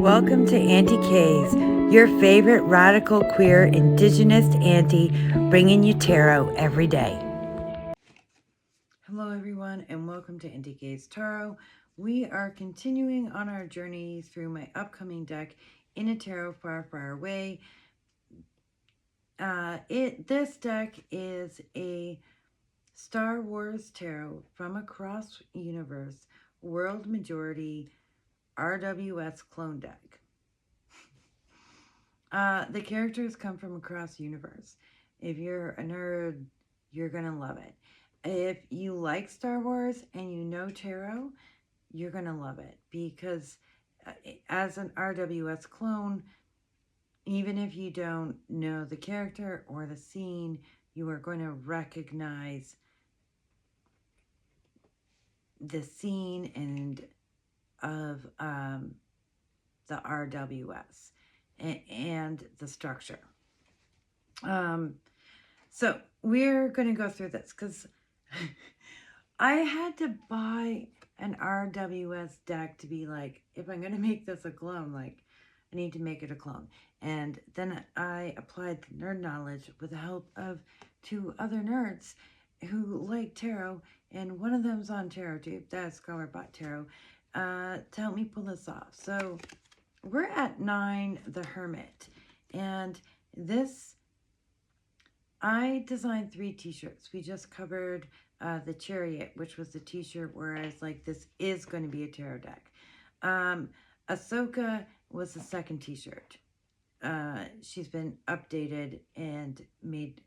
Welcome to Auntie K's, your favorite radical queer indigenous auntie, bringing you tarot every day. Hello everyone and welcome to Auntie K's Tarot. We are continuing on our journey through my upcoming deck, In a Tarot Far, Far Away. This deck is a Star Wars Tarot from across universe, world majority, RWS clone deck. The characters come from across universe. If you're a nerd, you're going to love it. If you like Star Wars and you know tarot, you're going to love it because as an RWS clone, even if you don't know the character or the scene, you are going to recognize the scene and of the RWS and the structure. So we're going to go through this because I had to buy an RWS deck to be like, if I'm going to make this a clone, like I need to make it a clone. And then I applied the nerd knowledge with the help of two other nerds who like tarot, and one of them's on tarot tube, that's Scholar Bot Tarot, to help me pull this off. So we're at 9, the Hermit, and this, I designed 3 t-shirts. We just covered the Chariot, which was the t-shirt where I was like, this is going to be a tarot deck. Ahsoka was the second t-shirt. She's been updated and made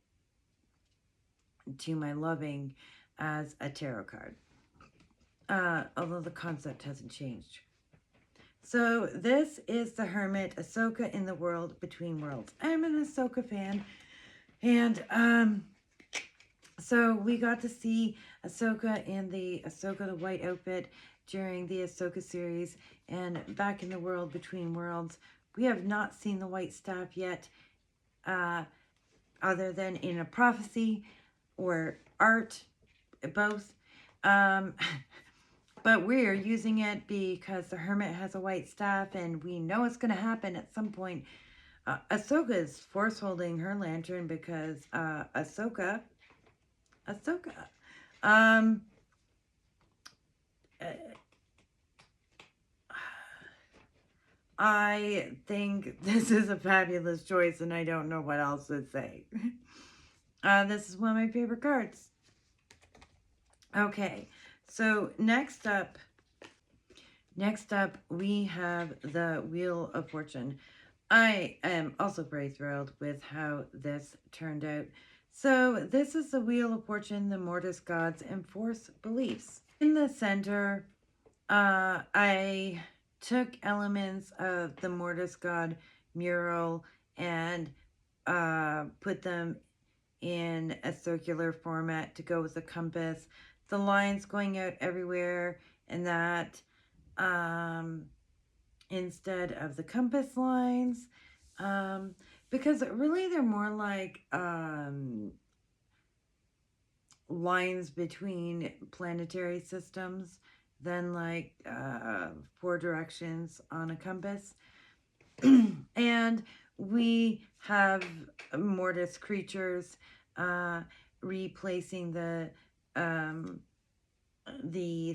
to my loving as a tarot card. Although the concept hasn't changed. So this is the Hermit, Ahsoka in the World Between Worlds. I'm an Ahsoka fan. And so we got to see Ahsoka in the Ahsoka the White outfit during the Ahsoka series, and back in the World Between Worlds. We have not seen the white staff yet, other than in a prophecy or art, both. But we're using it because the Hermit has a white staff, and we know it's going to happen at some point. Ahsoka is force holding her lantern because Ahsoka. I think this is a fabulous choice, and I don't know what else to say. This is one of my favorite cards. Okay, so next up, we have the Wheel of Fortune. I am also very thrilled with how this turned out. So this is the Wheel of Fortune, the Mortis Gods, and Force Beliefs. In the center, I took elements of the Mortis God mural and put them in a circular format to go with the compass. The lines going out everywhere, and that instead of the compass lines, because really they're more like lines between planetary systems than like 4 directions on a compass. And we have Mortis creatures replacing the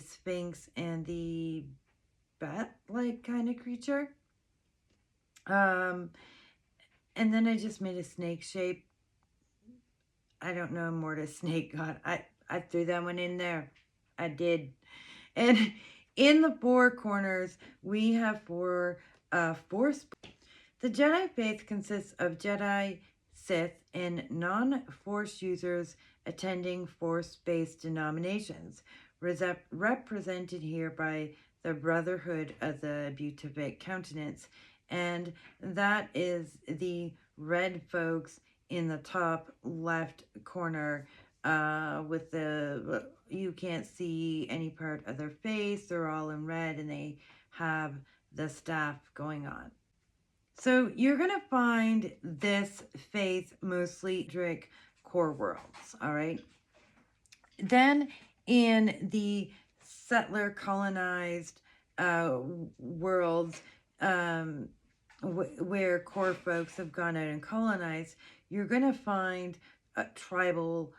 Sphinx and the bat-like kind of creature. And then I just made a snake shape. I don't know, Mortis Snake God. I threw that one in there. I did. And in the 4 corners, we have 4 Force. The Jedi faith consists of Jedi, Sith, and non-Force users attending Force-based denominations, represented here by the Brotherhood of the Beatific Countenance, and that is the red folks in the top left corner with the, you can't see any part of their face, they're all in red, and they have the staff going on. So you're going to find this faith mostly Drake core worlds, all right? Then in the settler colonized worlds, um, where core folks have gone out and colonized, you're going to find tribal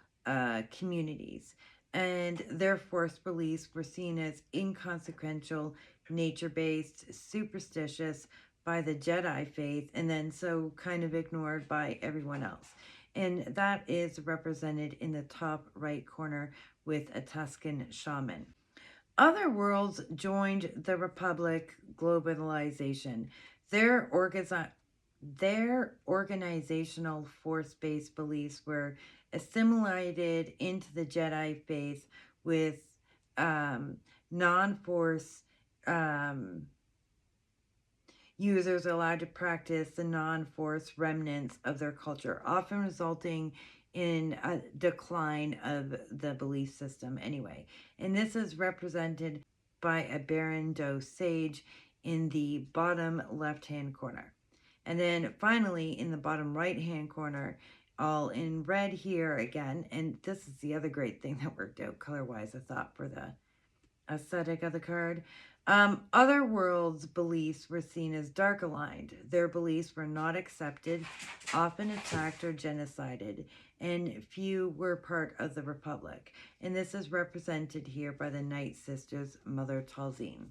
communities. And their forced beliefs were seen as inconsequential, nature based, superstitious by the Jedi faith, and then so kind of ignored by everyone else. And that is represented in the top right corner with a Tuscan shaman. Other worlds joined the Republic globalization. Their, their organizational force based beliefs were assimilated into the Jedi faith with non force users allowed to practice the non-force remnants of their culture, often resulting in a decline of the belief system anyway. And this is represented by a Baron Doe sage in the bottom left-hand corner. And then finally in the bottom right-hand corner, all in red here again, and this is the other great thing that worked out color-wise, I thought, for the aesthetic of the card. Other worlds' beliefs were seen as dark aligned. Their beliefs were not accepted, often attacked or genocided, and few were part of the Republic. And this is represented here by the Night Sisters, Mother Talzin.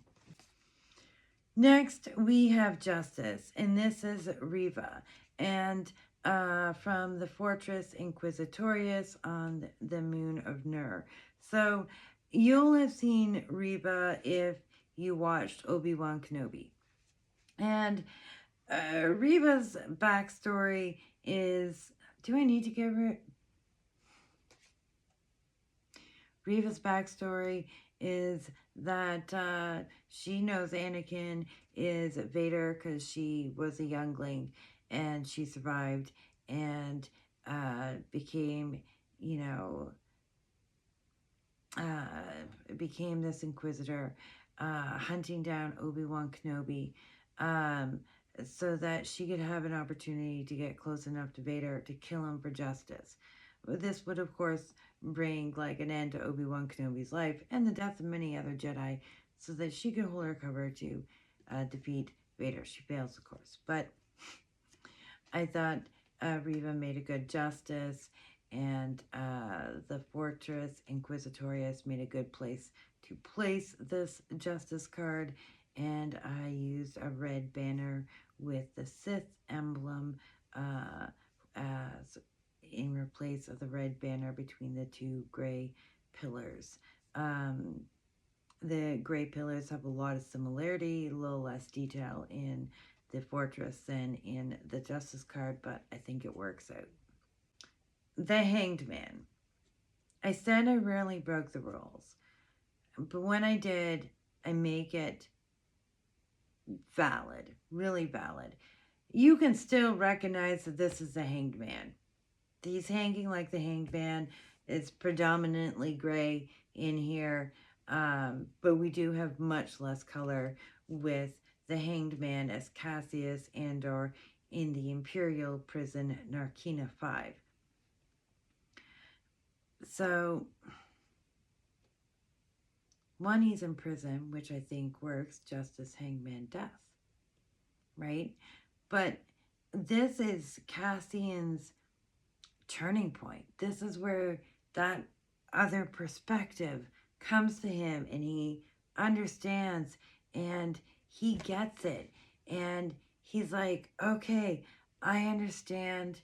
Next, we have Justice, and this is Riva, and from the Fortress Inquisitorius on the moon of Nur. So, you'll have seen Riva if you watched Obi-Wan Kenobi. And Riva's backstory is... Do I need to give her... Riva's backstory is that she knows Anakin is Vader because she was a youngling and she survived and became, you know, became this Inquisitor, hunting down Obi-Wan Kenobi so that she could have an opportunity to get close enough to Vader to kill him for justice. This would, of course, bring like an end to Obi-Wan Kenobi's life and the death of many other Jedi so that she could hold her cover to defeat Vader. She fails, of course. But I thought Riva made a good justice, and the Fortress Inquisitorius made a good place to place this justice card, and I used a red banner with the Sith emblem as in replace of the red banner between the two gray pillars. The gray pillars have a lot of similarity, a little less detail in the fortress than in the justice card, but I think it works out. The Hanged Man. I said I rarely broke the rules, but when I did, I make it valid, really valid. You can still recognize that this is the Hanged Man. He's hanging like the Hanged Man. It's predominantly gray in here, but we do have much less color with the Hanged Man as Cassius Andor in the Imperial Prison Narkina 5. So, one, he's in prison, which I think works, justice, hangman, death, right? But this is Cassian's turning point. This is where that other perspective comes to him, and he understands and he gets it, and he's like, okay, I understand,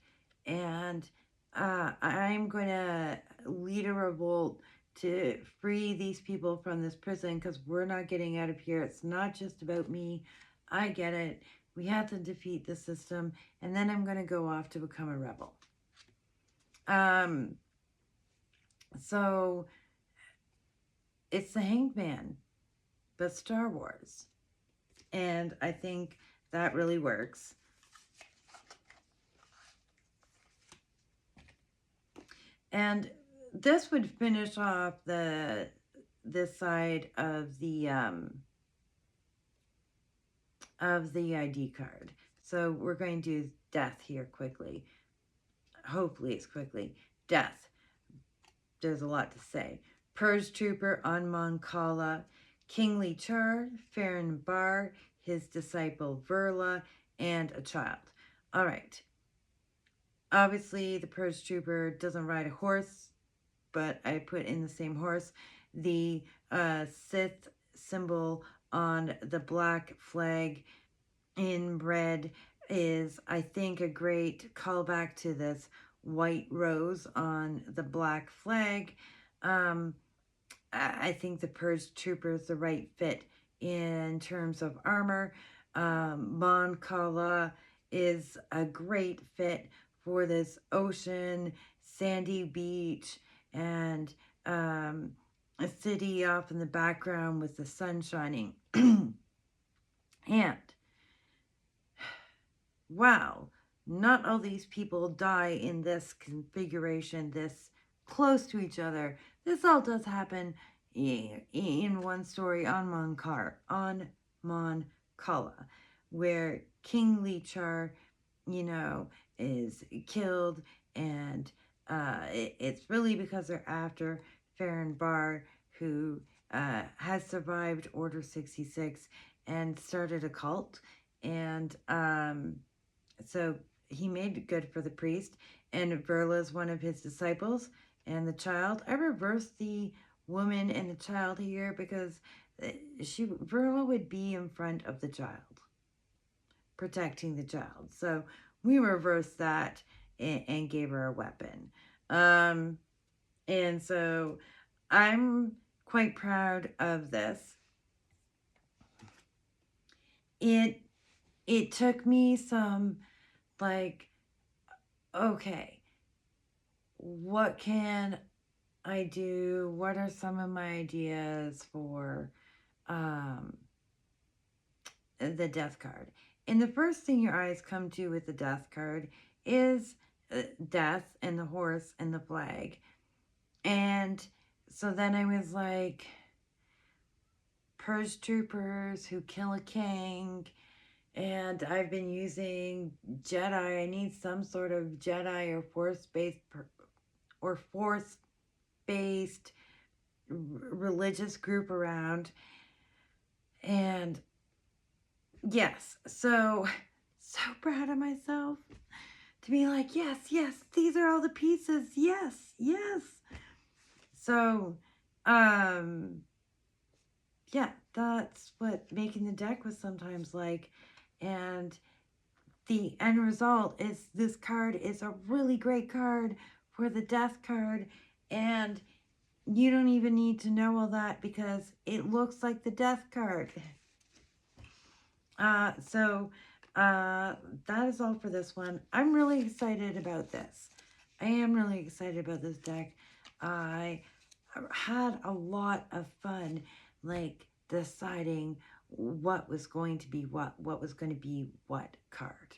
and I'm gonna lead a revolt to free these people from this prison because we're not getting out of here. It's not just about me. I get it. We have to defeat the system, and then I'm gonna go off to become a rebel. So it's the Hanged Man, but Star Wars. And I think that really works. And this would finish off this side of the ID card. So we're going to do death here quickly. Hopefully it's quickly. Death. There's a lot to say. Purge Trooper on Mon Cala, Kingly Char, Farron Bar, his disciple Verla, and a child. All right. Obviously, the Purge Trooper doesn't ride a horse, but I put in the same horse the Sith symbol on the black flag in red is, I think, a great callback to this white rose on the black flag. I think the Purge Trooper is the right fit in terms of armor. Mon Cala is a great fit for this ocean, sandy beach, and a city off in the background with the sun shining. And wow, not all these people die in this configuration, this close to each other. This all does happen in one story on Mon Cala, where King Lichar, is killed, and it's really because they're after Farron Bar, who has survived Order 66 and started a cult, and so he made it good for the priest, and Verla is one of his disciples, and the child. I reversed the woman and the child here because Verla would be in front of the child, protecting the child. So we reversed that and gave her a weapon. And so I'm quite proud of this. It took me some, like, okay, what can I do? What are some of my ideas for the death card? And the first thing your eyes come to with the death card is death and the horse and the flag. And so then I was like, Purge Troopers who kill a king. And I've been using Jedi. I need some sort of Jedi or force-based religious group around. And yes, so proud of myself to be like, yes, these are all the pieces. Yes. So, yeah, that's what making the deck was sometimes like. And the end result is this card is a really great card for the death card, and you don't even need to know all that because it looks like the death card. So that is all for this one. I'm really excited about this. I am really excited about this deck. I had a lot of fun, like, deciding what was going to be what was going to be what card.